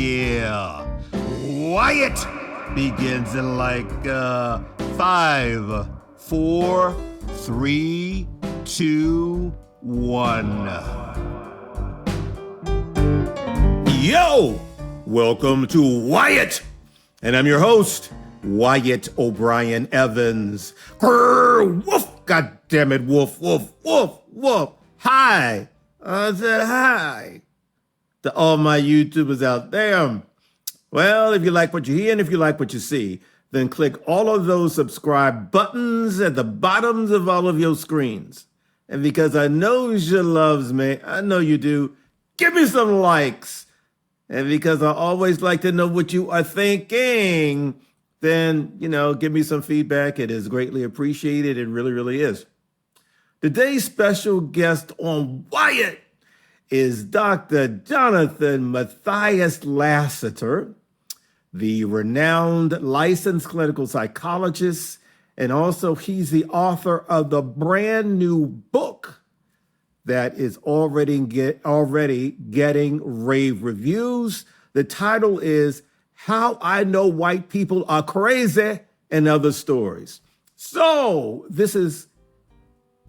Yeah. Wyatt begins in like 5, 4, 3, 2, 1. Yo! Welcome to Wyatt! And I'm your host, Wyatt O'Brien Evans. Grr, woof! God damn it, woof, woof, woof, woof. Hi! I said hi to all my YouTubers out there. Well, if you like what you hear and if you like what you see, then click all of those subscribe buttons at the bottoms of all of your screens. And because I know you loves me, I know you do, give me some likes. And because I always like to know what you are thinking, then, give me some feedback. It is greatly appreciated. It really, really is. Today's special guest on Wyatt is Dr. Jonathan Matthias Lassiter, the renowned licensed clinical psychologist, and also he's the author of the brand new book that is already getting rave reviews. The title is How I Know White People Are Crazy and Other Stories. So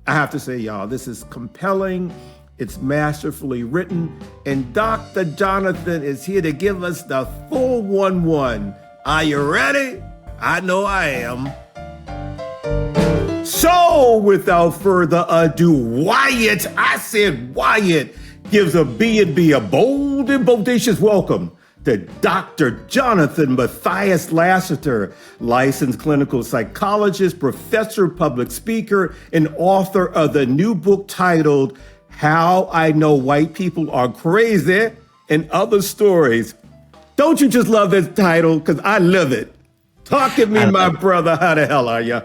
I have to say, y'all, this is compelling. It's masterfully written. And Dr. Jonathan is here to give us the full 1-1. Are you ready? I know I am. So without further ado, Wyatt gives a B&B a bold and bodacious welcome to Dr. Jonathan Matthias Lassiter, licensed clinical psychologist, professor, public speaker, and author of the new book titled How I Know White People Are Crazy and Other Stories. Don't you just love this title? Because I love it. Talk to me, my brother. How the hell are you?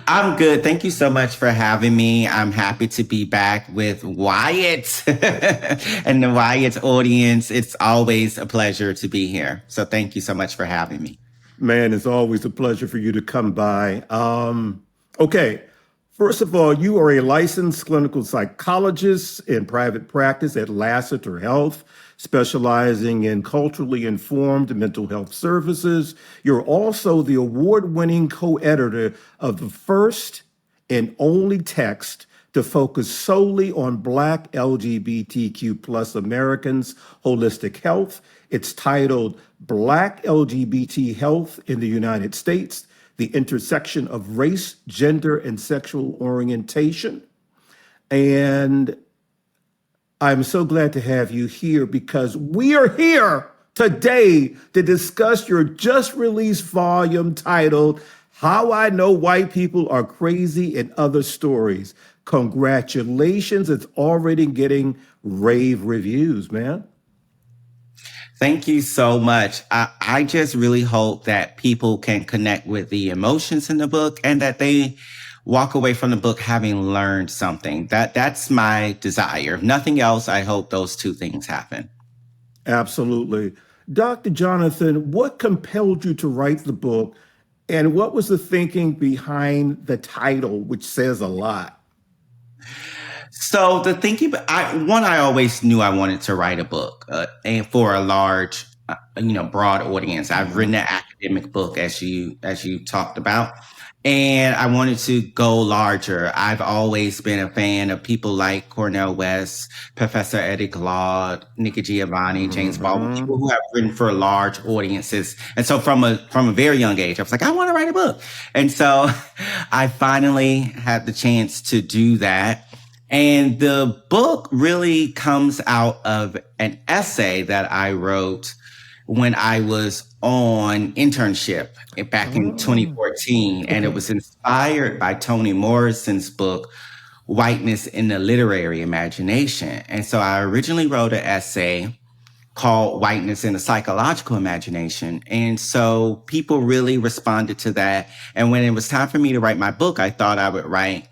I'm good. Thank you so much for having me. I'm happy to be back with Wyatt and the Wyatt audience. It's always a pleasure to be here. So thank you so much for having me. Man, it's always a pleasure for you to come by. Okay. First of all, you are a licensed clinical psychologist in private practice at Lassiter Health, specializing in culturally informed mental health services. You're also the award-winning co-editor of the first and only text to focus solely on Black LGBTQ plus Americans' holistic health. It's titled Black LGBT Health in the United States: The Intersection of Race, Gender, and Sexual Orientation. And I'm so glad to have you here because we are here today to discuss your just released volume titled How I Know White People Are Crazy and Other Stories. Congratulations. It's already getting rave reviews, man. Thank you so much. I just really hope that people can connect with the emotions in the book and that they walk away from the book having learned something. That's my desire. If nothing else, I hope those two things happen. Absolutely. Dr. Jonathan, what compelled you to write the book, and what was the thinking behind the title, which says a lot? So the thinking, I always knew I wanted to write a book, and for a large, broad audience. I've written an academic book, as you talked about, and I wanted to go larger. I've always been a fan of people like Cornel West, Professor Eddie Glaude, Nikki Giovanni, James Baldwin, people who have written for large audiences. And so from a very young age, I was like, I want to write a book. And so I finally had the chance to do that. And the book really comes out of an essay that I wrote when I was on internship back in 2014. And it was inspired by Toni Morrison's book, Whiteness in the Literary Imagination. And so I originally wrote an essay called Whiteness in the Psychological Imagination. And so people really responded to that. And when it was time for me to write my book, I thought I would write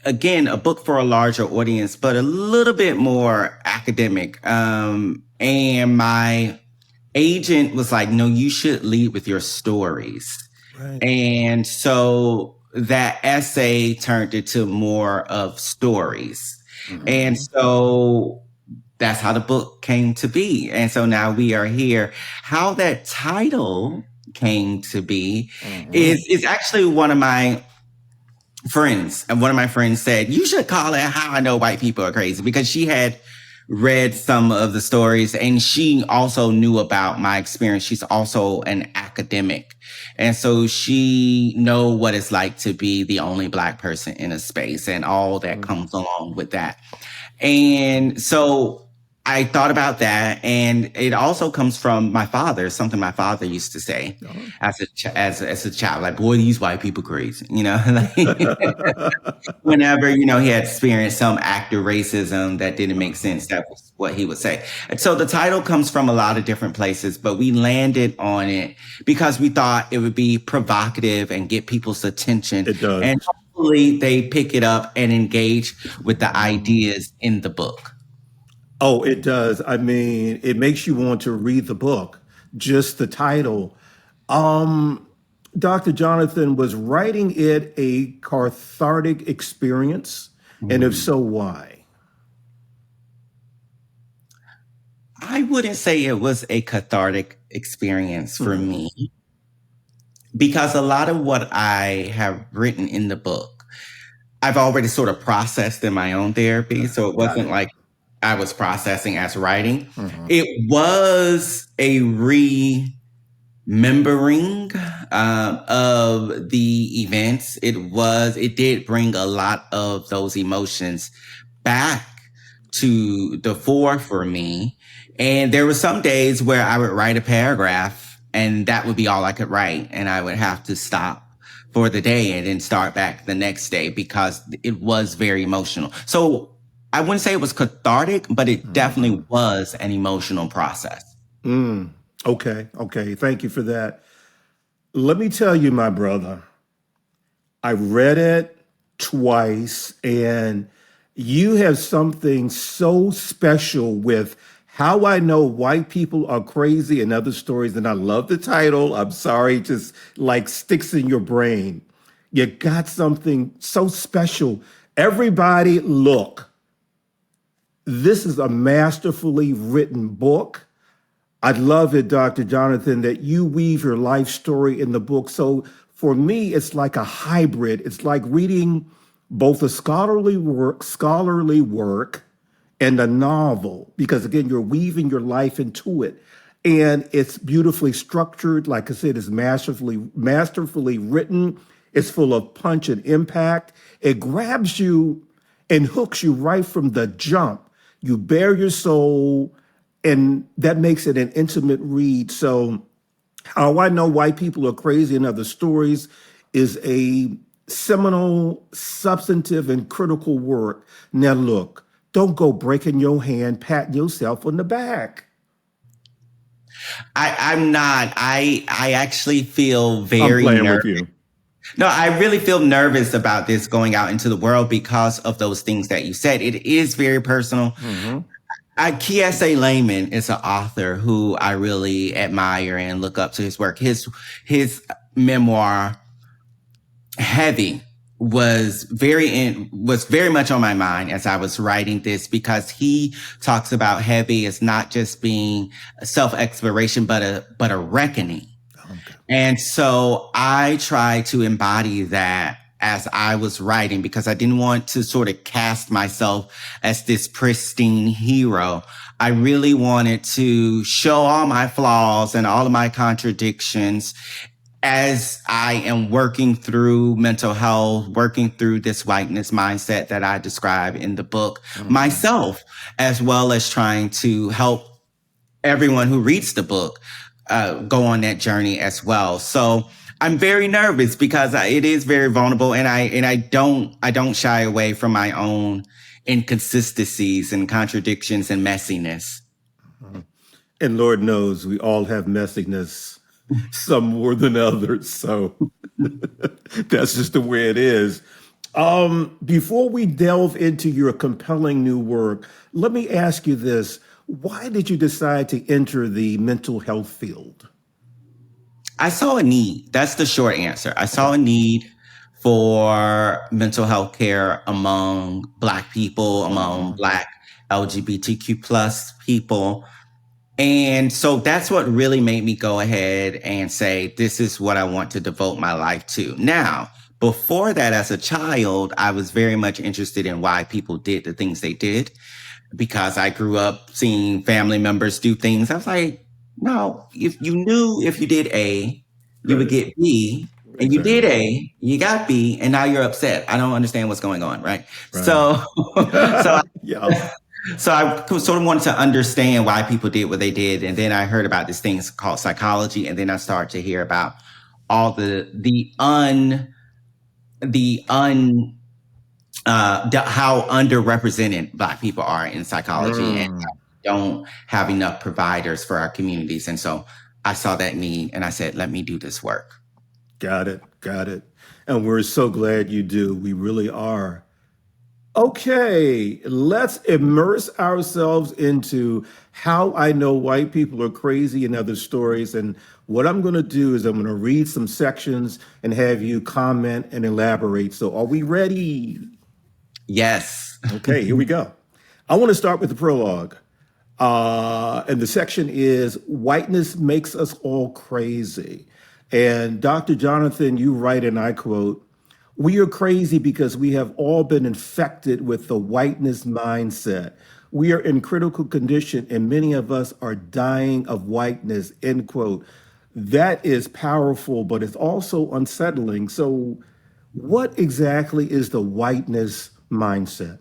again, a book for a larger audience, but a little bit more academic. And my agent was like, no, you should lead with your stories. Right. And so that essay turned into more of stories. Mm-hmm. And so that's how the book came to be. And so now we are here. How that title came to be is actually one of my friends. And one of my friends said, you should call it How I Know White People Are Crazy, because she had read some of the stories and she also knew about my experience. She's also an academic. And so she know what it's like to be the only Black person in a space and all that comes along with that. And so I thought about that, and it also comes from my father. Something my father used to say as a child, like, "Boy, these white people crazy," like, whenever he had experienced some act of racism that didn't make sense. That was what he would say. And so the title comes from a lot of different places, but we landed on it because we thought it would be provocative and get people's attention. It does. And hopefully they pick it up and engage with the ideas in the book. Oh, it does. I mean, it makes you want to read the book, just the title. Dr. Jonathan, was writing it a cathartic experience? And if so, why? I wouldn't say it was a cathartic experience for me, because a lot of what I have written in the book, I've already sort of processed in my own therapy. So it wasn't like I was processing as writing. It was a remembering of the events. It did bring a lot of those emotions back to the fore for me. And there were some days where I would write a paragraph and that would be all I could write. And I would have to stop for the day and then start back the next day because it was very emotional. So I wouldn't say it was cathartic, but it definitely was an emotional process. Okay. Thank you for that. Let me tell you, my brother, I read it twice, and you have something so special with How I Know White People Are Crazy and Other Stories. And I love the title. I'm sorry, just like sticks in your brain. You got something so special. Everybody, look. This is a masterfully written book. I love it, Dr. Jonathan, that you weave your life story in the book. So for me, it's like a hybrid. It's like reading both a scholarly work and a novel, because again, you're weaving your life into it. And it's beautifully structured. Like I said, it's masterfully written. It's full of punch and impact. It grabs you and hooks you right from the jump. You bare your soul, and that makes it an intimate read. So How I Know White People Are Crazy and Other Stories is a seminal, substantive, and critical work. Now look, don't go breaking your hand, patting yourself on the back. I'm not. I actually feel I'm very playing nervous. with you. No, I really feel nervous about this going out into the world because of those things that you said. It is very personal. Kiese Layman is an author who I really admire and look up to his work. His memoir, Heavy, was very much on my mind as I was writing this, because he talks about heavy as not just being self-exploration, but a reckoning. Okay. And so I tried to embody that as I was writing, because I didn't want to sort of cast myself as this pristine hero. I really wanted to show all my flaws and all of my contradictions as I am working through mental health, working through this whiteness mindset that I describe in the book myself, as well as trying to help everyone who reads the book go on that journey as well. So I'm very nervous because it is very vulnerable, and I don't shy away from my own inconsistencies and contradictions and messiness. And Lord knows we all have messiness, some more than others. So that's just the way it is. Before we delve into your compelling new work, let me ask you this. Why did you decide to enter the mental health field? I saw a need. That's the short answer. I saw a need for mental health care among Black people, among Black LGBTQ plus people. And so that's what really made me go ahead and say, this is what I want to devote my life to. Now, before that, as a child, I was very much interested in why people did the things they did, because I grew up seeing family members do things. I was like, no, if you knew if you did A, you would get B, and you did A, you got B, and now you're upset. I don't understand what's going on, right? So, so Yeah. so I sort of wanted to understand why people did what they did, and then I heard about this thing called psychology, and then I started to hear about all how underrepresented Black people are in psychology, and how we don't have enough providers for our communities. And so I saw that need, and I said, let me do this work. Got it. Got it. And we're so glad you do. We really are. Okay, let's immerse ourselves into how I know white people are crazy and other stories. And what I'm going to do is I'm going to read some sections and have you comment and elaborate. So, are we ready? Yes. Okay, here we go. I want to start with the prologue. And the section is Whiteness Makes Us All Crazy. And Dr. Jonathan, you write, and I quote, "We are crazy because we have all been infected with the whiteness mindset. We are in critical condition, and many of us are dying of whiteness," end quote. That is powerful, but it's also unsettling. So, what exactly is the whiteness mindset?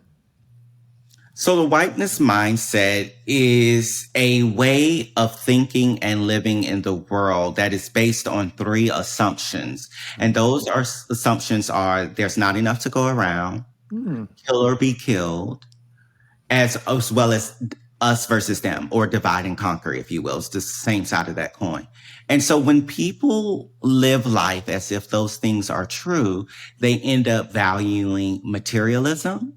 So the whiteness mindset is a way of thinking and living in the world that is based on three assumptions. And those assumptions are: there's not enough to go around, kill or be killed, as well as us versus them, or divide and conquer, if you will. It's the same side of that coin. And so when people live life as if those things are true, they end up valuing materialism,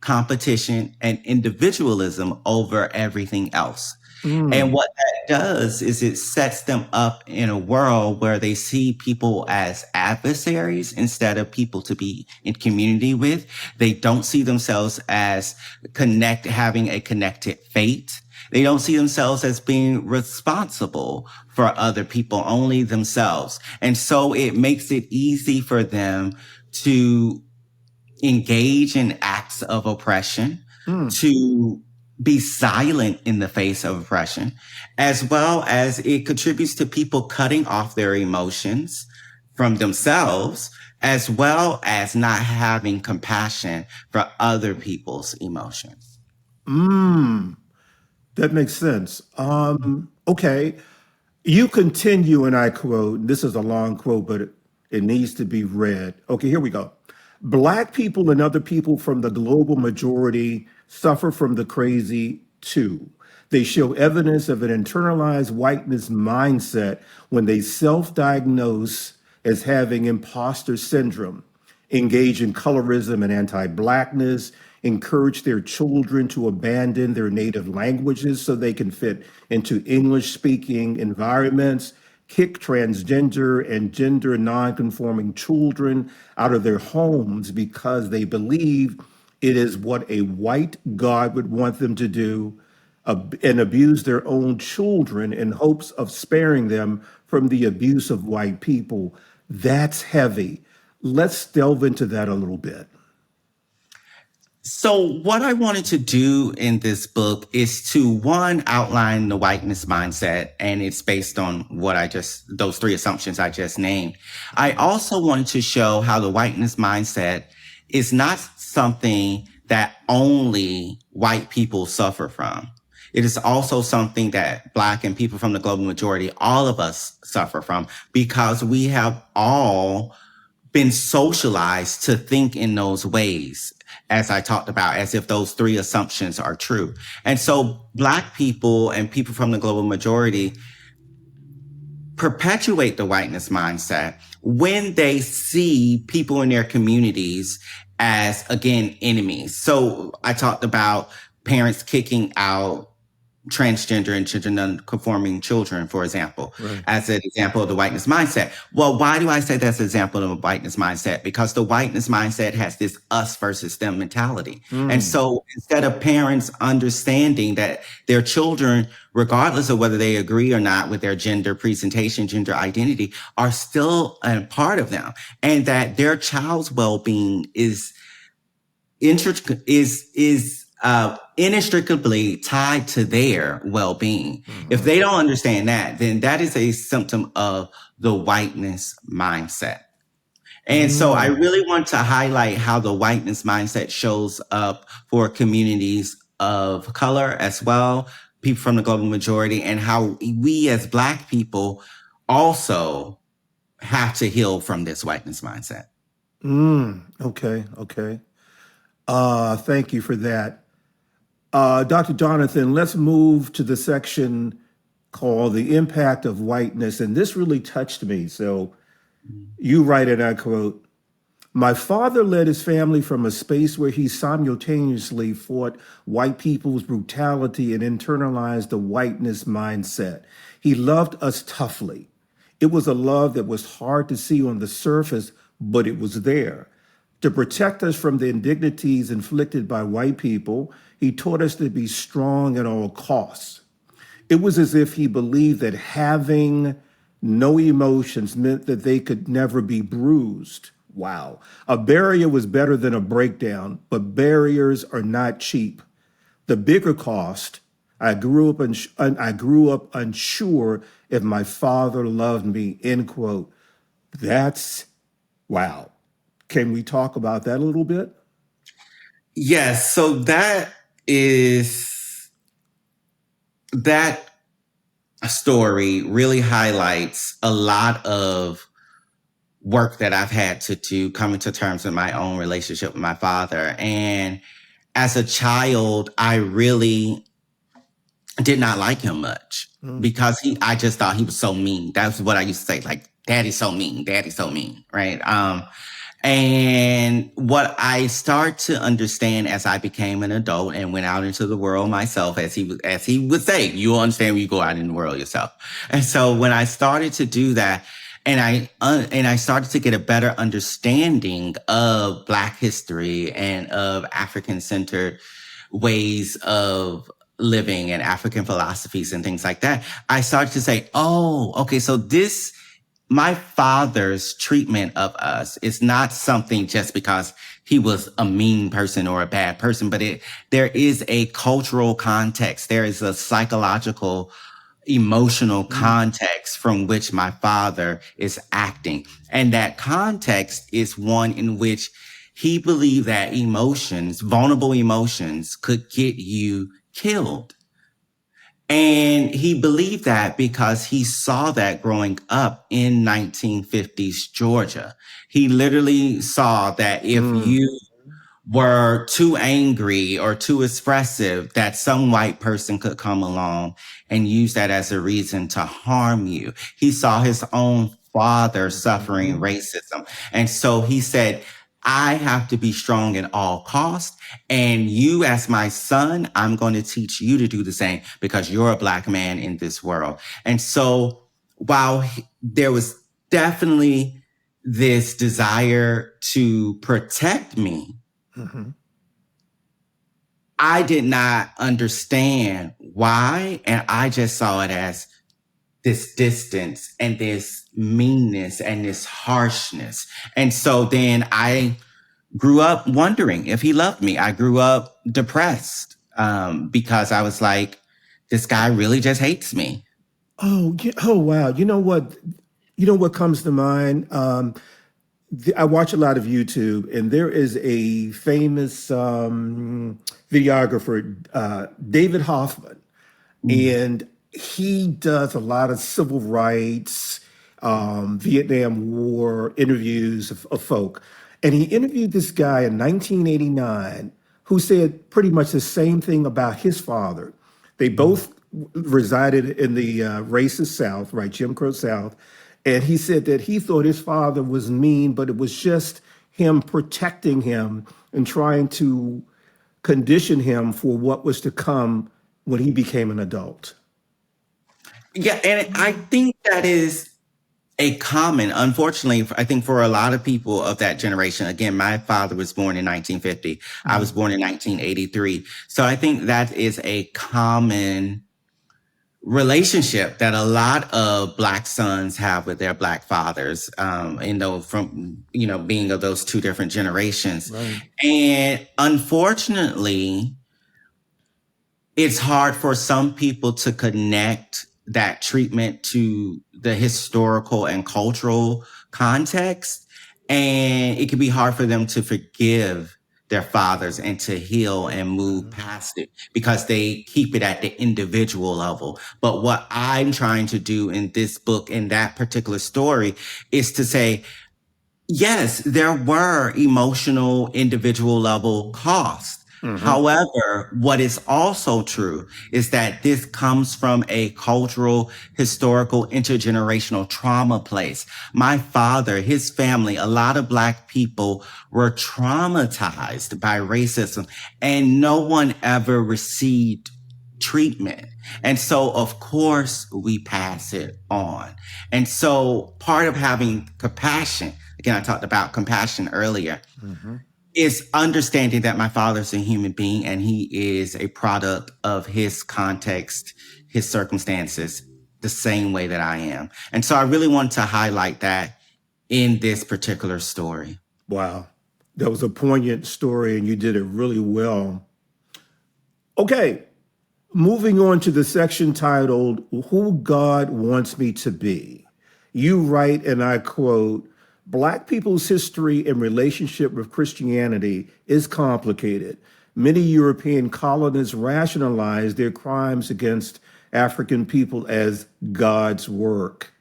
competition, and individualism over everything else. And what that does is it sets them up in a world where they see people as adversaries instead of people to be in community with. They don't see themselves as having a connected fate. They don't see themselves as being responsible for other people, only themselves. And so it makes it easy for them to engage in acts of oppression, to be silent in the face of oppression, as well as it contributes to people cutting off their emotions from themselves, as well as not having compassion for other people's emotions. That makes sense. Okay. You continue, and I quote, this is a long quote, but it needs to be read. Okay, here we go. Black people and other people from the global majority suffer from the crazy too. They show evidence of an internalized whiteness mindset when they self diagnose as having imposter syndrome, engage in colorism and anti Blackness, encourage their children to abandon their native languages so they can fit into English speaking environments, kick transgender and gender non-conforming children out of their homes because they believe it is what a white God would want them to do, and abuse their own children in hopes of sparing them from the abuse of white people. That's heavy. Let's delve into that a little bit. So what I wanted to do in this book is to, one, outline the whiteness mindset, and it's based on those three assumptions I just named. I also wanted to show how the whiteness mindset is not something that only white people suffer from. It is also something that Black and people from the global majority, all of us, suffer from, because we have all been socialized to think in those ways, as I talked about, as if those three assumptions are true. And so Black people and people from the global majority perpetuate the whiteness mindset when they see people in their communities as, again, enemies. So I talked about parents kicking out transgender and gender non-conforming children, for example, Right. as an example of the whiteness mindset. Well, why do I say that's an example of a whiteness mindset? Because the whiteness mindset has this us versus them mentality. And Mm. so instead of parents understanding that their children, regardless of whether they agree or not with their gender presentation, gender identity, are still a part of them, and that their child's well-being is inextricably tied to their well-being. If they don't understand that, then that is a symptom of the whiteness mindset. And so I really want to highlight how the whiteness mindset shows up for communities of color as well, people from the global majority, and how we as Black people also have to heal from this whiteness mindset. Okay. Okay. Thank you for that. Dr. Jonathan, let's move to the section called The Impact of Whiteness. And this really touched me. So you write, and I quote, "My father led his family from a space where he simultaneously fought white people's brutality and internalized the whiteness mindset. He loved us toughly. It was a love that was hard to see on the surface, but it was there. To protect us from the indignities inflicted by white people, he taught us to be strong at all costs. It was as if he believed that having no emotions meant that they could never be bruised. Wow. A barrier was better than a breakdown, but barriers are not cheap. The bigger cost, I grew up unsure if my father loved me, end quote. That's wow. Can we talk about that a little bit? Yes, so that story really highlights a lot of work that I've had to do coming to terms with my own relationship with my father. And as a child, I really did not like him much because I just thought he was so mean. That's what I used to say, like, daddy's so mean, daddy's so mean, right? And what I start to understand as I became an adult and went out into the world myself, as he would say, you'll understand when you go out in the world yourself. And so when I started to do that, and I started to get a better understanding of Black history and of African-centered ways of living and African philosophies and things like that, I started to say, oh, okay, so my father's treatment of us is not something just because he was a mean person or a bad person, but there is a cultural context. There is a psychological, emotional context from which my father is acting. And that context is one in which he believed that vulnerable emotions, could get you killed. And he believed that because he saw that growing up in 1950s Georgia. He literally saw that if you were too angry or too expressive, that some white person could come along and use that as a reason to harm you. He saw his own father suffering racism. And so he said, I have to be strong at all costs. And you, as my son, I'm going to teach you to do the same because you're a Black man in this world. And so while there was definitely this desire to protect me, I did not understand why. And I just saw it as this distance and this meanness and this harshness. And so then I grew up wondering if he loved me. I grew up depressed because I was like, this guy really just hates me. Oh, oh wow. You know what? You know what comes to mind? I watch a lot of YouTube, and there is a famous videographer, David Hoffman, and he does a lot of civil rights, Vietnam War interviews of folk. And he interviewed this guy in 1989 who said pretty much the same thing about his father. They both resided in the racist South, right, Jim Crow South. And he said that he thought his father was mean, but it was just him protecting him and trying to condition him for what was to come when he became an adult? Yeah, and I think that is a common, unfortunately, I think for a lot of people of that generation. Again, my father was born in 1950. I was born in 1983. So I think that is a common relationship that a lot of Black sons have with their Black fathers, from, being of those two different generations. Right. And unfortunately, it's hard for some people to connect that treatment to the historical and cultural context. And it can be hard for them to forgive their fathers and to heal and move past it because they keep it at the individual level. But what I'm trying to do in this book, in that particular story, is to say, yes, there were emotional, individual level costs. However, what is also true is that this comes from a cultural, historical, intergenerational trauma place. My father, his family, a lot of Black people were traumatized by racism, and no one ever received treatment. And so, of course, we pass it on. And so part of having compassion, again, I talked about compassion earlier, is understanding that my father's a human being and he is a product of his context, his circumstances, the same way that I am. And so I really want to highlight that in this particular story. Wow. That was a poignant story, and you did it really well. Okay. Moving on to the section titled Who God Wants Me to Be. You write, and I quote, Black people's history and relationship with Christianity is complicated. Many European colonists rationalized their crimes against African people as God's work.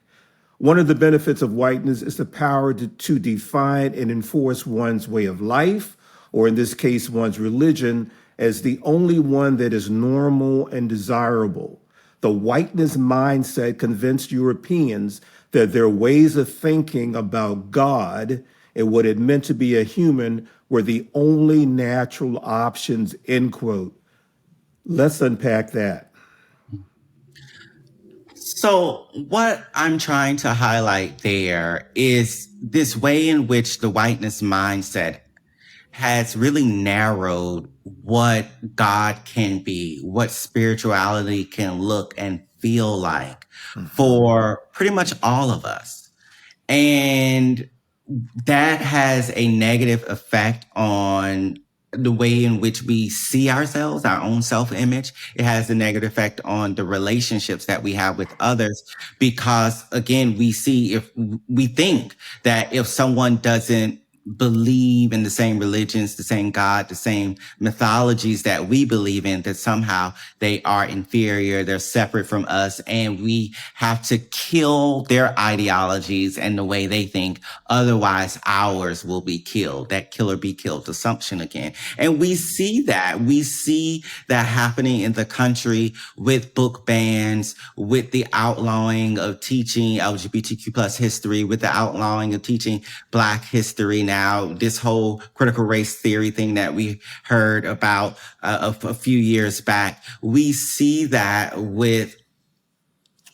One of the benefits of whiteness is the power to define and enforce one's way of life, or in this case, one's religion, as the only one that is normal and desirable. The whiteness mindset convinced Europeans that their ways of thinking about God and what it meant to be a human were the only natural options, end quote. Let's unpack that. So, what I'm trying to highlight there is this way in which the whiteness mindset has really narrowed what God can be, what spirituality can look and feel like for pretty much all of us. And that has a negative effect on the way in which we see ourselves, our own self-image. It has a negative effect on the relationships that we have with others because, again, we think that if someone doesn't believe in the same religions, the same God, the same mythologies that we believe in, that somehow they are inferior, they're separate from us, and we have to kill their ideologies and the way they think. Otherwise, ours will be killed. That kill or be killed assumption again. And we see that. We see that happening in the country with book bans, with the outlawing of teaching LGBTQ plus history, with the outlawing of teaching Black history. Now, this whole critical race theory thing that we heard about a few years back, we see that with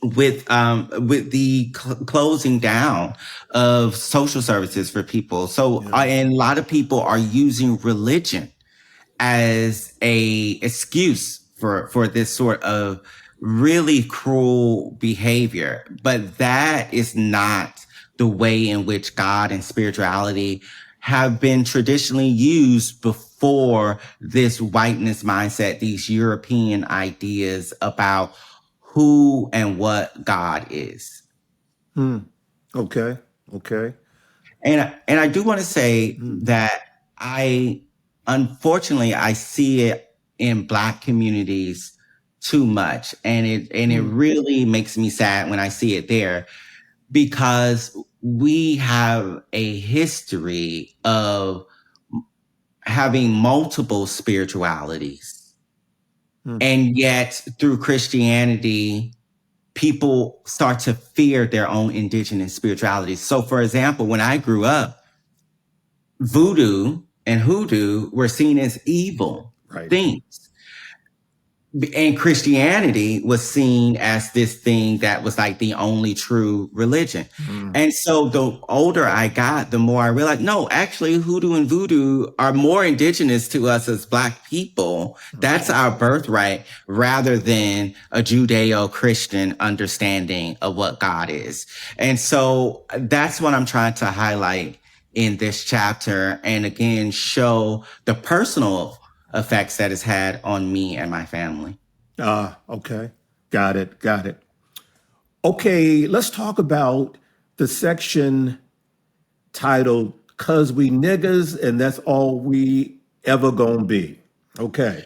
the closing down of social services for people. So, and a lot of people are using religion as a excuse for this sort of really cruel behavior. But that is not the way in which God and spirituality have been traditionally used before this whiteness mindset, these European ideas about who and what God is. Okay. And I do want to say that unfortunately, I see it in Black communities too much. And it really makes me sad when I see it there because we have a history of having multiple spiritualities. And yet through Christianity, people start to fear their own indigenous spirituality. So for example, when I grew up, voodoo and hoodoo were seen as evil things. and Christianity was seen as this thing that was like the only true religion. And so the older I got, the more I realized, no, actually, hoodoo and voodoo are more indigenous to us as Black people. That's our birthright rather than a Judeo-Christian understanding of what God is. And so that's what I'm trying to highlight in this chapter. And again, show the personal effects that it's had on me and my family. Okay. Got it. Got it. Okay, let's talk about the section titled "Cause We Niggas and That's All We Ever Gonna Be." Okay.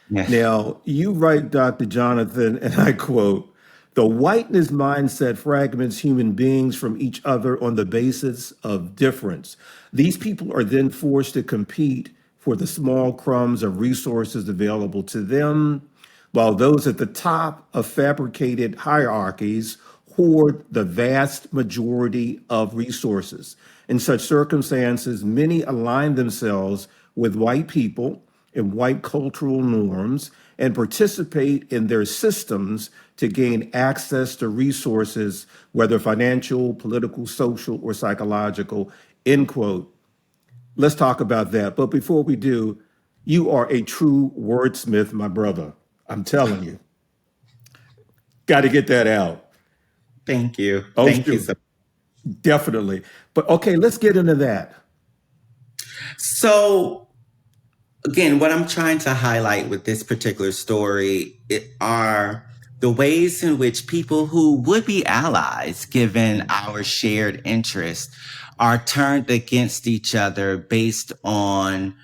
Yes. Now, you write, Dr. Jonathan, and I quote, "The whiteness mindset fragments human beings from each other on the basis of difference. These people are then forced to compete for the small crumbs of resources available to them, while those at the top of fabricated hierarchies hoard the vast majority of resources. In such circumstances, many align themselves with white people and white cultural norms and participate in their systems to gain access to resources, whether financial, political, social, or psychological," end quote. Let's talk about that. But before we do, you are a true wordsmith, my brother. I'm telling you. Got to get that out. Thank you. Oh, Thank you sure. so Definitely. But okay, let's get into that. So again, what I'm trying to highlight with this particular story are the ways in which people who would be allies, given our shared interest, are turned against each other based on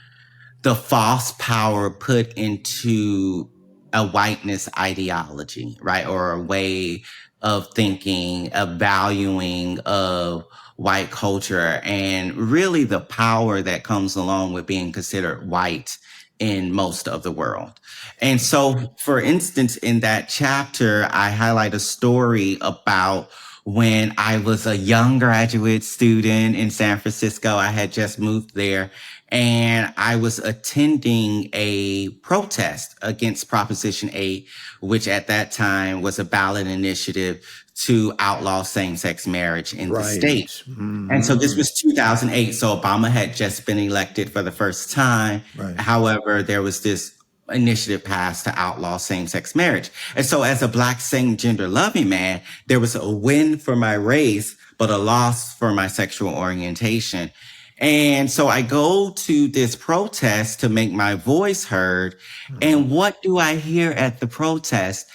the false power put into a whiteness ideology, right? Or a way of thinking, a valuing of white culture, and really the power that comes along with being considered white in most of the world. And so, for instance, in that chapter, I highlight a story about when I was a young graduate student in San Francisco. I had just moved there and I was attending a protest against Proposition 8, which at that time was a ballot initiative to outlaw same-sex marriage in the state. Right. And so this was 2008. So Obama had just been elected for the first time. Right. However, there was this initiative passed to outlaw same-sex marriage. And so as a Black same gender loving man, there was a win for my race, but a loss for my sexual orientation. And so I go to this protest to make my voice heard. And what do I hear at the protest?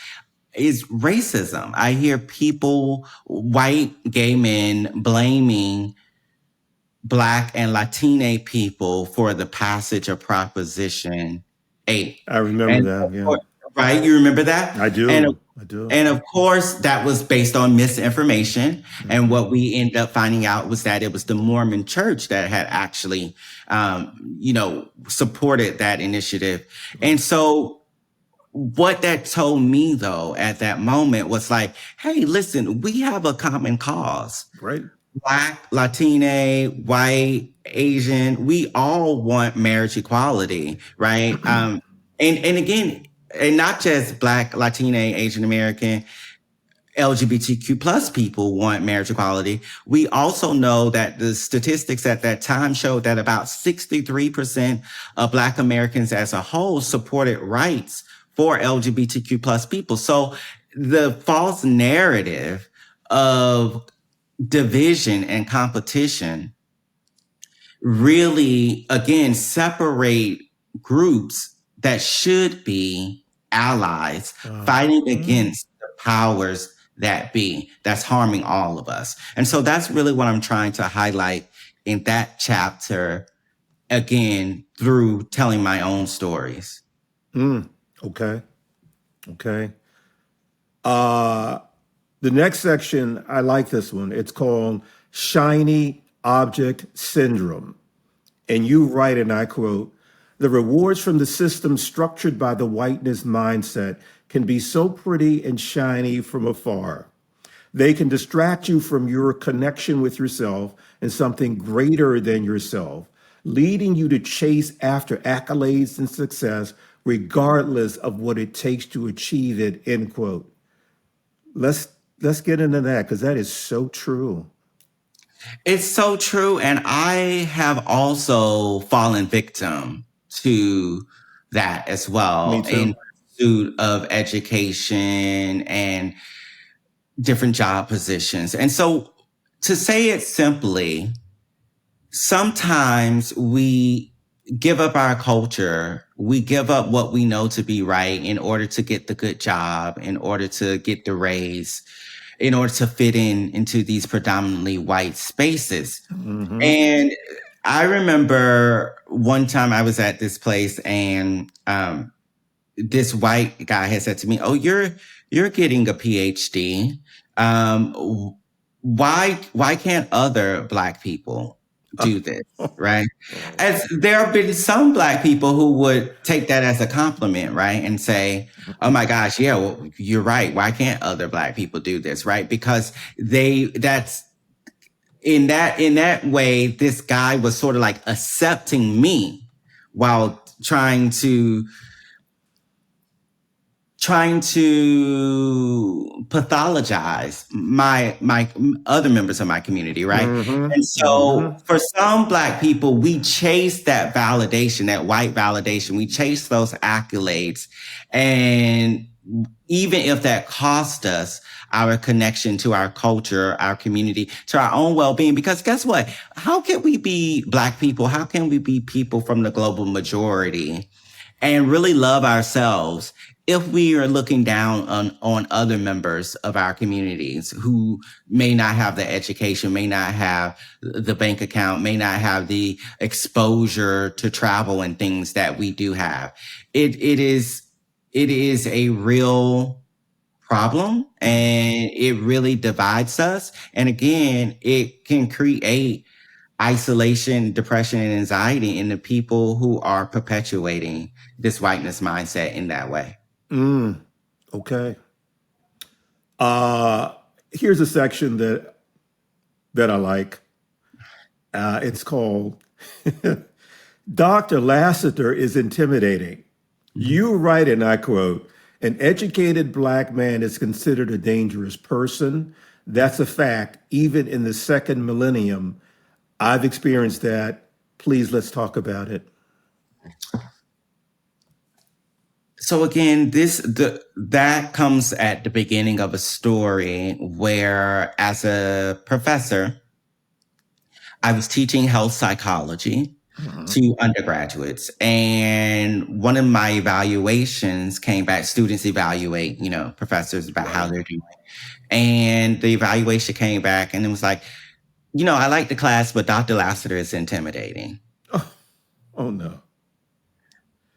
Is racism. I hear people, white gay men, blaming Black and Latina people for the passage of Proposition 8. I remember And that. Yeah. right, you remember that? I do. I do. And of course, that was based on misinformation. And what we ended up finding out was that it was the Mormon Church that had actually, supported that initiative. And so what that told me, though, at that moment was like, hey, listen, we have a common cause. Right. Black, Latina, white, Asian, we all want marriage equality, right? And again, and not just Black, Latina, Asian American, LGBTQ plus people want marriage equality. We also know that the statistics at that time showed that about 63% of Black Americans as a whole supported rights for LGBTQ plus people. So the false narrative of division and competition really, again, separate groups that should be allies fighting against the powers that be, that's harming all of us. And so that's really what I'm trying to highlight in that chapter, again, through telling my own stories. Okay. Okay. The next section, I like this one. It's called Shiny Object Syndrome. And you write, and I quote, "The rewards from the system structured by the whiteness mindset can be so pretty and shiny from afar. They can distract you from your connection with yourself and something greater than yourself, leading you to chase after accolades and success regardless of what it takes to achieve it, end quote. Let's let's get into that because that is so true. It's so true. And I have also fallen victim to that as Me well in too. pursuit of education and different job positions. And so, to say it simply, sometimes we give up our culture, we give up what we know to be right in order to get the good job, in order to get the raise, in order to fit in into these predominantly white spaces. Hmm. And I remember one time I was at this place, and this white guy had said to me, "Oh, you're getting a PhD. Why can't other Black people do this?" Right? As there have been some Black people who would take that as a compliment, right, and say, "Oh my gosh, yeah, well, you're right. Why can't other Black people do this?" Right? Because that's in that way, this guy was sort of like accepting me while trying to pathologize my other members of my community, right? Hmm. And Hmm. so for some Black people, we chase that validation, that white validation. We chase those accolades, and even if that cost us our connection to our culture, our community, to our own well-being, because guess what? How can we be Black people? How can we be people from the global majority and really love ourselves if we are looking down on other members of our communities who may not have the education, may not have the bank account, may not have the exposure to travel and things that we do have? It is a real problem, and it really divides us. And again, it can create isolation, depression, and anxiety in the people who are perpetuating this whiteness mindset in that way. Mm. Okay. Uh, Here's a section that I like. It's called Dr. Lassiter is intimidating. You write, and I quote, an educated Black man is considered a dangerous person. That's a fact, even in the second millennium. I've experienced that. Please, let's talk about it. So again, that comes at the beginning of a story where, as a professor, I was teaching health psychology Mhm. to undergraduates, and one of my evaluations came back. Students evaluate, professors about how Right. they're doing, and the evaluation came back, and it was like, I like the class, but Dr. Lassiter is intimidating. Oh, oh no.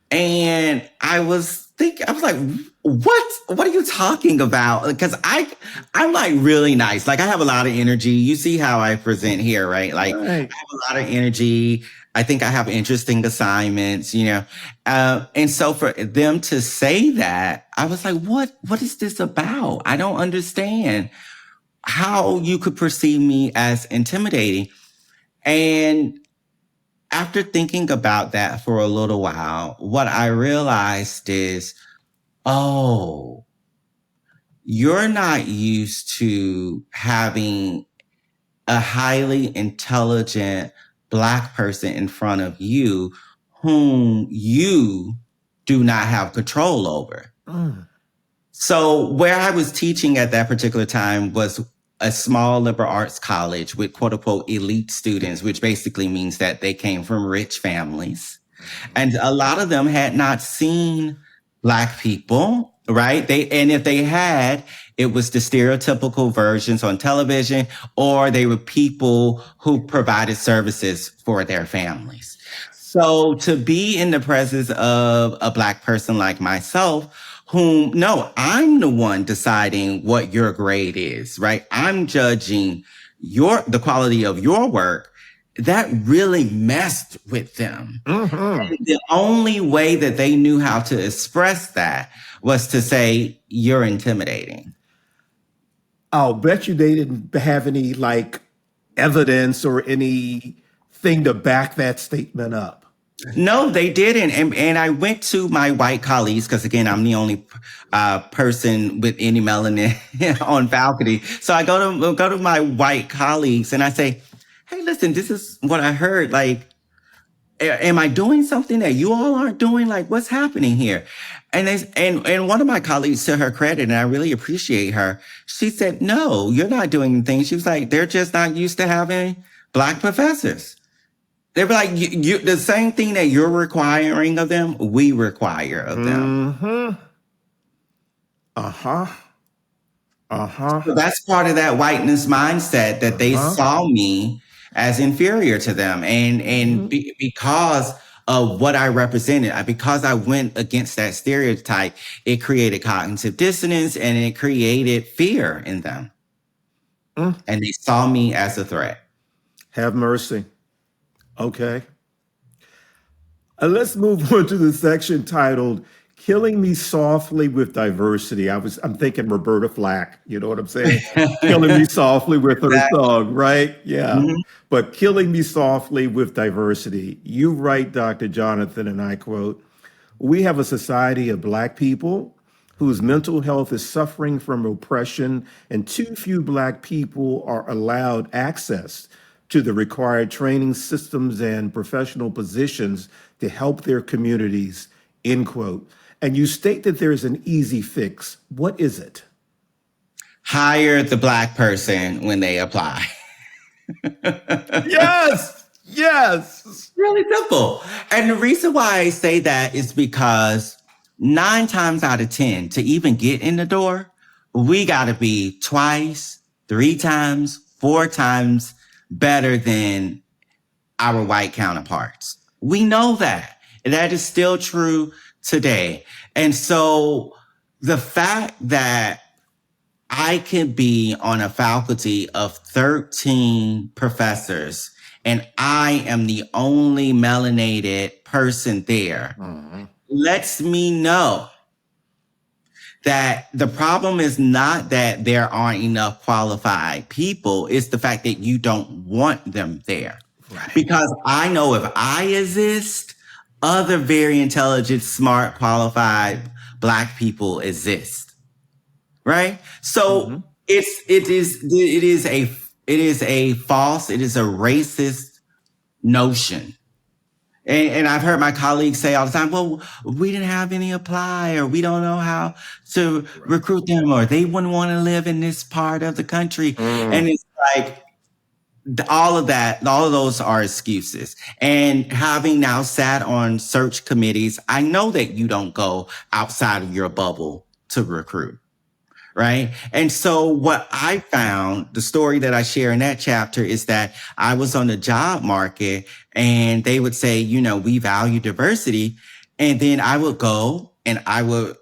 And I was like, what are you talking about? Because I'm like really nice. Like, I have a lot of energy. You see how I present here, right? Like, I Right. have a lot of energy. I think I have interesting assignments. And so for them to say that, I was like, what is this about? I don't understand how you could perceive me as intimidating. And after thinking about that for a little while, what I realized is, oh, you're not used to having a highly intelligent Black person in front of you whom you do not have control over. Mm. So where I was teaching at that particular time was a small liberal arts college with quote unquote elite students, which basically means that they came from rich families. And a lot of them had not seen Black people, right? And if they had, it was the stereotypical versions on television, or they were people who provided services for their families. So to be in the presence of a Black person like myself, whom, no, I'm the one deciding what your grade is, right? I'm judging the quality of your work. That really messed with them. Hmm. And the only way that they knew how to express that was to say, you're intimidating. I'll bet you they didn't have any like evidence or anything to back that statement up. No, they didn't. And I went to my white colleagues because, again, I'm the only person with any melanin on faculty. So I go to my white colleagues and I say, "Hey, listen, this is what I heard. Like, am I doing something that you all aren't doing? Like, what's happening here?" And one of my colleagues, to her credit, and I really appreciate her, she said, "No, you're not doing anything." She was like, "They're just not used to having Black professors." They were like, the same thing that you're requiring of them, we require of them. Mm-hmm. Uh-huh. Uh-huh. So that's part of that whiteness mindset that they saw me as inferior to them. Because of what I represented, because I went against that stereotype, it created cognitive dissonance and it created fear in them. And they saw me as a threat. Have mercy. Okay. Let's move on to the section titled "Killing Me Softly with Diversity." I'm thinking Roberta Flack, you know what I'm saying? Killing me softly with her song, right? Yeah. Mhm. But killing me softly with diversity. You write, Dr. Jonathan, and I quote, "We have a society of Black people whose mental health is suffering from oppression, and too few Black people are allowed access to the required training systems and professional positions to help their communities," end quote. And you state that there is an easy fix. What is it? Hire the Black person when they apply. Yes, yes. Really simple. And the reason why I say that is because 9 times out of 10, to even get in the door, we got to be twice, 3 times, 4 times better than our white counterparts. We know that. And that is still true today. And so the fact that I can be on a faculty of 13 professors and I am the only melanated person there lets me know that the problem is not that there aren't enough qualified people. It's the fact that you don't want them there. Right. Because I know if I exist, other very intelligent, smart, qualified Black people exist. Right? So it is a false, it is a racist notion. And I've heard my colleagues say all the time, well, we didn't have any apply, or we don't know how to recruit them, or they wouldn't want to live in this part of the country. And it's like, all of those are excuses. And having now sat on search committees, I know that you don't go outside of your bubble to recruit. Right. And so what I found, the story that I share in that chapter, is that I was on the job market and they would say, we value diversity. And then I would go and I would,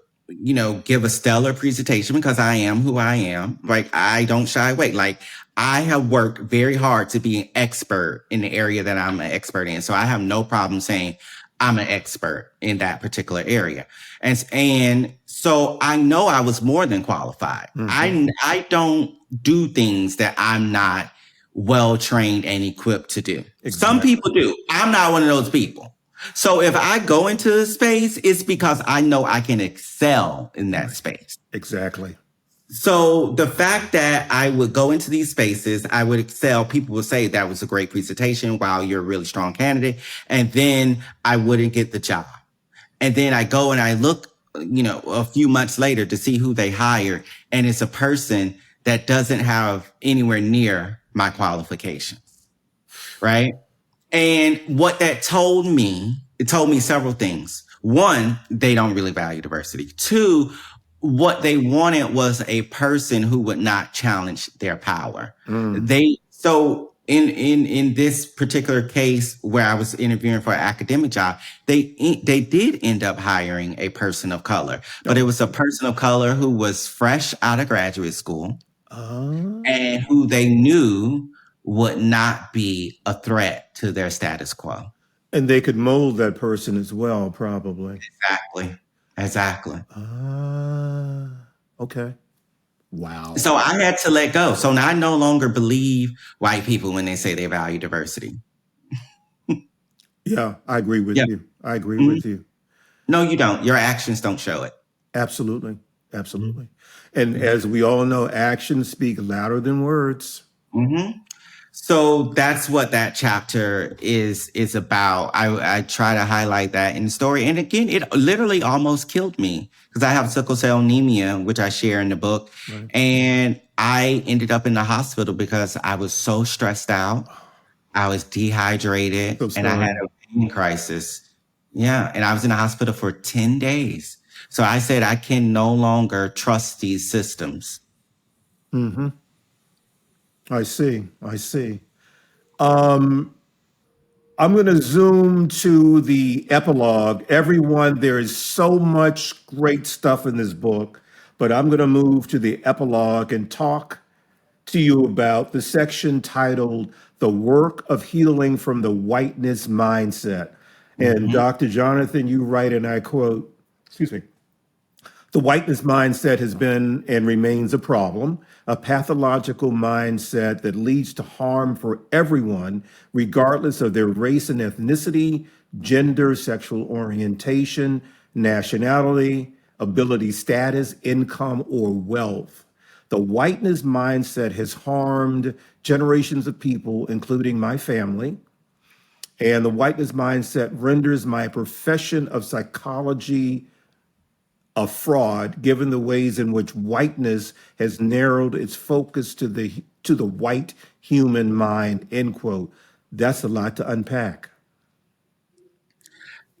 give a stellar presentation because I am who I am. Like, I don't shy away. Like, I have worked very hard to be an expert in the area that I'm an expert in. So I have no problem saying I'm an expert in that particular area. And so I know I was more than qualified. I don't do things that I'm not well trained and equipped to do. Exactly. Some people do. I'm not one of those people. So if I go into a space, it's because I know I can excel in that space. Exactly. So the fact that I would go into these spaces, I would excel. People would say that was a great presentation. Wow, you're a really strong candidate. And then I wouldn't get the job. And then I go and I look, a few months later to see who they hired. And it's a person that doesn't have anywhere near my qualifications. Right. And what that told me, it told me several things. One, they don't really value diversity. Two, what they wanted was a person who would not challenge their power. So in this particular case where I was interviewing for an academic job, they did end up hiring a person of color, but it was a person of color who was fresh out of graduate school and who they knew would not be a threat to their status quo. And they could mold that person as well, probably. Exactly. Okay. Wow. So I had to let go. So now I no longer believe white people when they say they value diversity. Yeah, I agree with Yeah. you. I agree Mhm. with you. No, you don't. Your actions don't show it. Absolutely. Mhm. Absolutely. And as we all know, actions speak louder than words. Mhm. So that's what that chapter is about. I try to highlight that in the story. And again, it literally almost killed me because I have sickle cell anemia, which I share in the book. Right. And I ended up in the hospital because I was so stressed out. I was dehydrated So and I had sorry. a pain crisis. Yeah. And I was in the hospital for 10 days. So I said, I can no longer trust these systems. Hmm. I see. I see. Um, I'm going to zoom to the epilogue. Everyone, there is so much great stuff in this book, but I'm going to move to the epilogue and talk to you about the section titled The Work of Healing from the Whiteness Mindset. And Mhm. Dr. Jonathan, you write, and I quote, excuse me, the whiteness mindset has been and remains a problem, a pathological mindset that leads to harm for everyone, regardless of their race and ethnicity, gender, sexual orientation, nationality, ability status, income, or wealth. The whiteness mindset has harmed generations of people, including my family. And the whiteness mindset renders my profession of psychology a fraud, given the ways in which whiteness has narrowed its focus to the white human mind. End quote. That's a lot to unpack,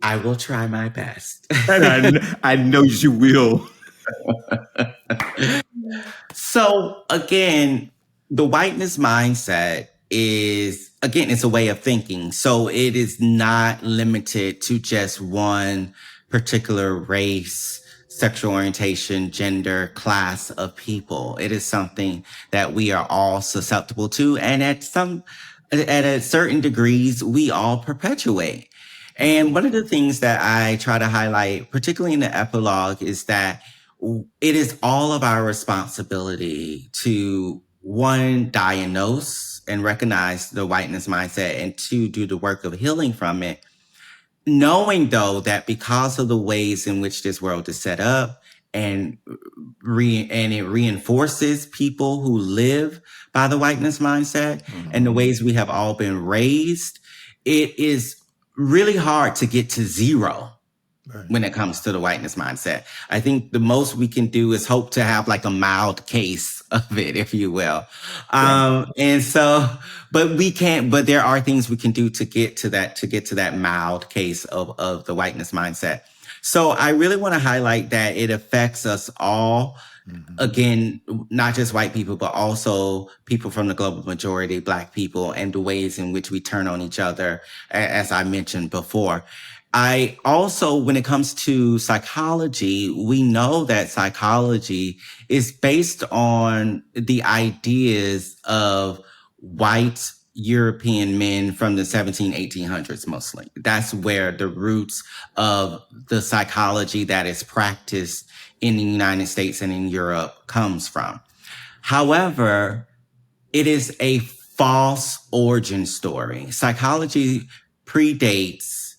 I will try my best. and I know you will. So again, the whiteness mindset is again, it's a way of thinking. So it is not limited to just one particular race, sexual orientation, gender, class of people. It is something that we are all susceptible to. And at a certain degrees, we all perpetuate. And one of the things that I try to highlight, particularly in the epilogue, is that it is all of our responsibility to one, diagnose and recognize the whiteness mindset, and two, do the work of healing from it. Knowing though that because of the ways in which this world is set up and and it reinforces people who live by the whiteness mindset and the Mhm. ways we have all been raised, it is really hard to get to zero Right. when it comes to the whiteness mindset. I think the most we can do is hope to have like a mild case of it, if you will. Right. And so, but we can't, but there are things we can do to get to that mild case of the whiteness mindset. So I really want to highlight that it affects us all. Mhm. Again, not just white people, but also people from the global majority, Black people, and the ways in which we turn on each other, as I mentioned before. I also, when it comes to psychology, we know that psychology is based on the ideas of white European men from the 1800s mostly. That's where the roots of the psychology that is practiced in the United States and in Europe comes from. However, it is a false origin story. Psychology predates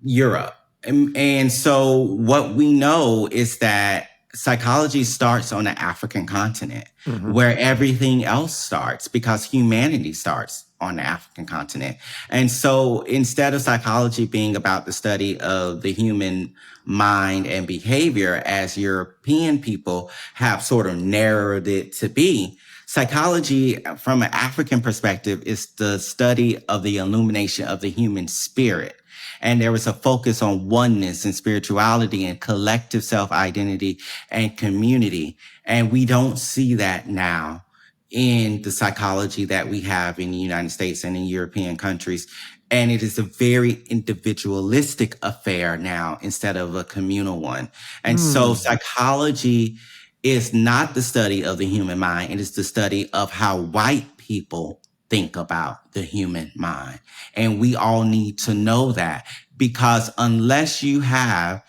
Europe. And so what we know is that psychology starts on the African continent, Mhm. where everything else starts because humanity starts on the African continent. And so instead of psychology being about the study of the human mind and behavior, as European people have sort of narrowed it to be, psychology from an African perspective is the study of the illumination of the human spirit. And there was a focus on oneness and spirituality and collective self-identity and community. And we don't see that now in the psychology that we have in the United States and in European countries. And it is a very individualistic affair now instead of a communal one. And so Mm. psychology is not the study of the human mind. It is the study of how white people think about the human mind. And we all need to know that, because unless you have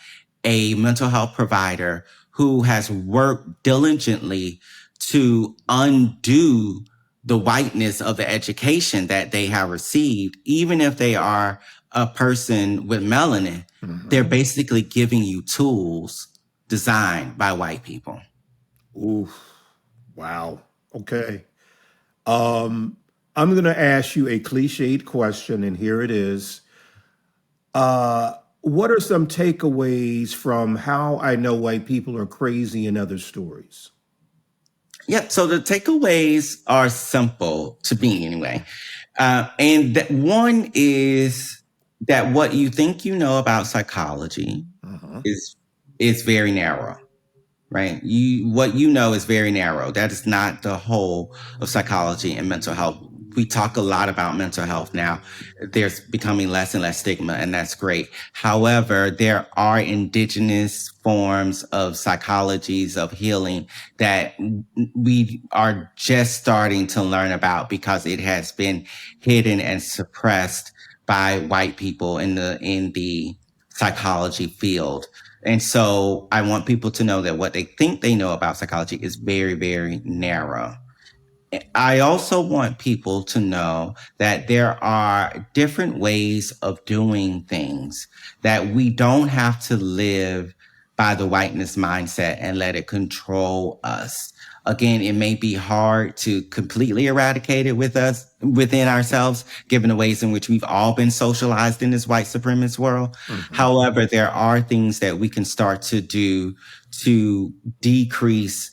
a mental health provider who has worked diligently to undo the whiteness of the education that they have received, even if they are a person with melanin, they're basically giving you tools designed by white people. Ooh, wow. Okay. I'm going to ask you a cliched question, and here it is. What are some takeaways from How I Know White People Are Crazy and Other Stories? Yeah, so the takeaways are simple to me anyway. And that one is that what you think you know about psychology Uh-huh. is is very narrow, right? What you know is very narrow. That is not the whole of psychology and mental health. We talk a lot about mental health now. There's becoming less and less stigma, and that's great. However, there are indigenous forms of psychologies of healing that we are just starting to learn about because it has been hidden and suppressed by white people in the psychology field. And so I want people to know that what they think they know about psychology is very, very narrow. I also want people to know that there are different ways of doing things, that we don't have to live by the whiteness mindset and let it control us. Again, it may be hard to completely eradicate it within ourselves, given the ways in which we've all been socialized in this white supremacist world. However, there are things that we can start to do to decrease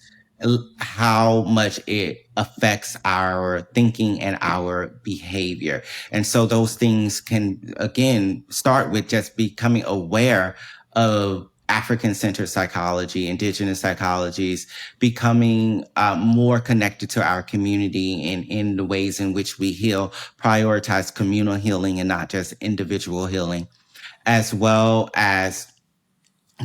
how much it affects our thinking and our behavior. And so those things can, again, start with just becoming aware of African-centered psychology, indigenous psychologies, becoming more connected to our community and in the ways in which we heal, prioritize communal healing and not just individual healing, as well as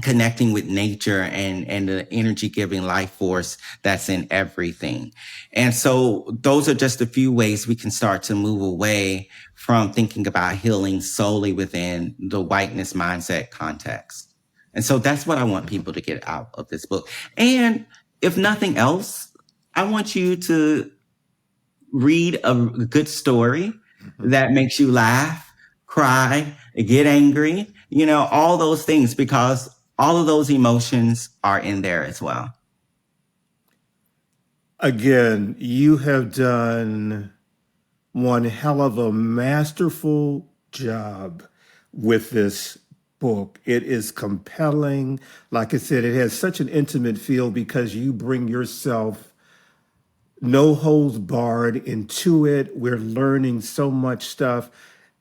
connecting with nature and the energy giving life force that's in everything. And so those are just a few ways we can start to move away from thinking about healing solely within the whiteness mindset context. And so that's what I want people to get out of this book. And if nothing else, I want you to read a good story that makes you laugh, cry, get angry, all those things, because all of those emotions are in there as well. Again, you have done one hell of a masterful job with this book. It is compelling. Like I said, it has such an intimate feel because you bring yourself no holds barred into it. We're learning so much stuff.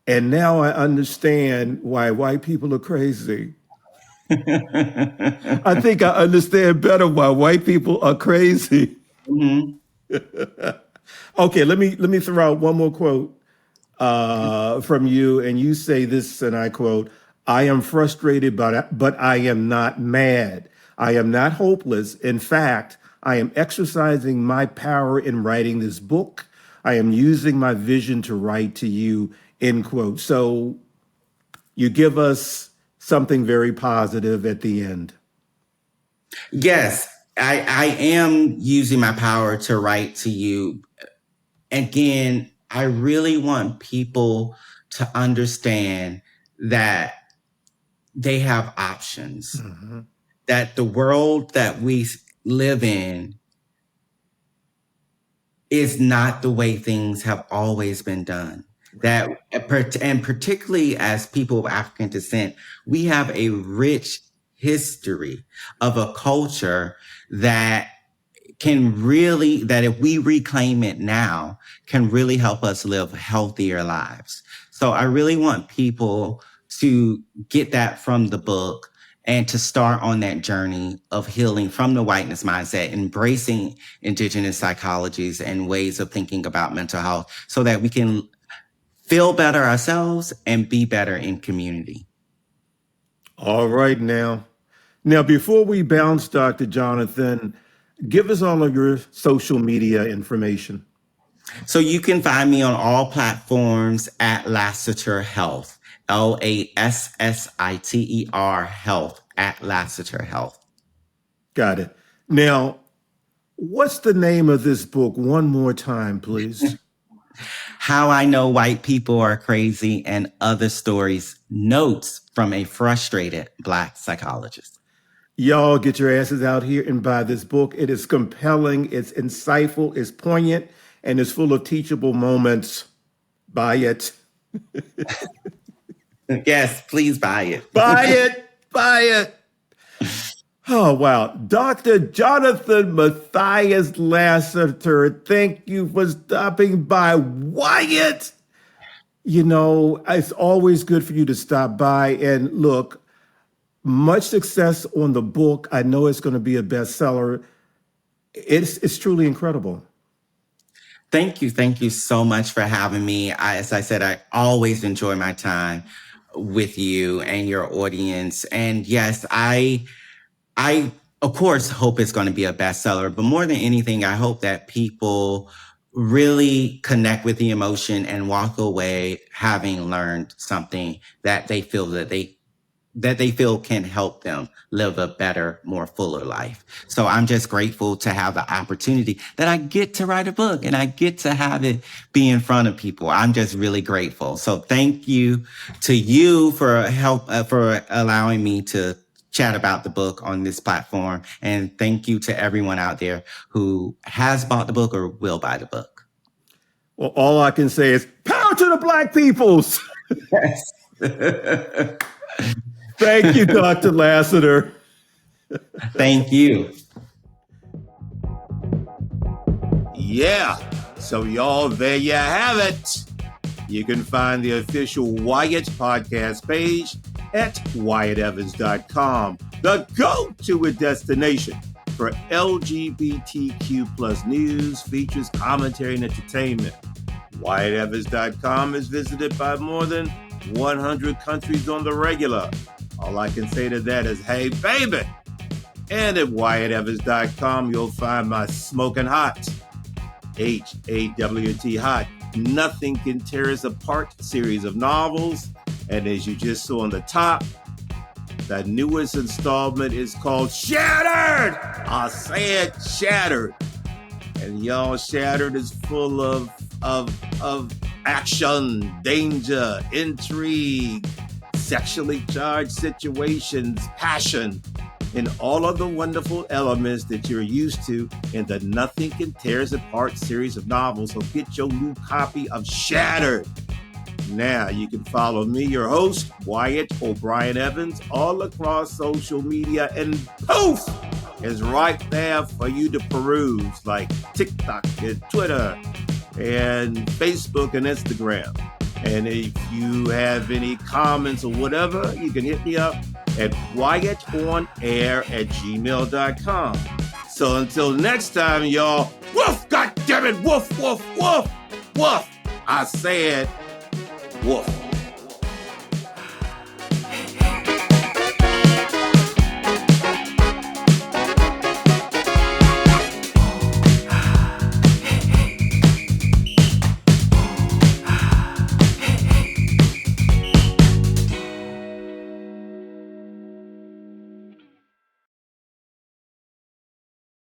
And now I understand why white people are crazy. I think I understand better why white people are crazy. Mhm. Okay, let me throw out one more quote from you, and you say this, and I quote: "I am frustrated, but I am not mad. I am not hopeless. In fact, I am exercising my power in writing this book. I am using my vision to write to you." End quote. So you give us something very positive at the end. Yes, I am using my power to write to you. Again, I really want people to understand that they have options, Mhm. that the world that we live in is not the way things have always been done. That, and particularly as people of African descent, we have a rich history of a culture that that if we reclaim it now, can really help us live healthier lives. So I really want people to get that from the book and to start on that journey of healing from the whiteness mindset, embracing indigenous psychologies and ways of thinking about mental health so that we can feel better ourselves and be better in community. All right, now. Now, before we bounce, Dr. Jonathan, give us all of your social media information. So you can find me on all platforms at Lassiter Health, Lassiter Health, at Lassiter Health. Got it. Now, What's the name of this book? One more time, please. How I Know White People Are Crazy and Other Stories, Notes from a Frustrated Black Psychologist. Y'all get your asses out here and buy this book. It is compelling, it's insightful, it's poignant, and it's full of teachable moments. Buy it. Yes, please buy it. Buy it. Buy it. Oh, wow. Dr. Jonathan Matthias Lassiter, thank you for stopping by. Wyatt, you know, it's always good for you to stop by. And look, much success on the book. I know it's going to be a bestseller. It's truly incredible. Thank you. Thank you so much for having me. As I said, I always enjoy my time with you and your audience. And yes, I of course hope it's going to be a bestseller, but more than anything, I hope that people really connect with the emotion and walk away having learned something that they feel can help them live a better, more fuller life. So I'm just grateful to have the opportunity that I get to write a book and I get to have it be in front of people. I'm just really grateful. So thank you to you for for allowing me to chat about the book on this platform. And thank you to everyone out there who has bought the book or will buy the book. Well, all I can say is power to the Black peoples. Yes. Thank you, Dr. Lassiter. Thank you. Yeah. So, y'all, there you have it. You can find the official Wyatt podcast page at WyattEvans.com, the go-to destination for LGBTQ plus news, features, commentary, and entertainment. WyattEvans.com is visited by more than 100 countries on the regular. All I can say to that is, hey, baby. And at WyattEvans.com, you'll find my smoking hot, HAWT hot, Nothing Can Tear Us Apart series of novels. And as you just saw on the top, the newest installment is called Shattered. I said Shattered. And y'all, Shattered is full of action, danger, intrigue, sexually charged situations, passion, and all of the wonderful elements that you're used to in the Nothing Can Tear Us Apart series of novels. So get your new copy of Shattered. Now you can follow me, your host, Wyatt O'Brien Evans, all across social media, and poof is right there for you to peruse, like TikTok and Twitter and Facebook and Instagram. And if you have any comments or whatever, you can hit me up at wyattonair@gmail.com. So until next time, y'all, woof, goddammit, woof, woof, woof, woof. I said woof.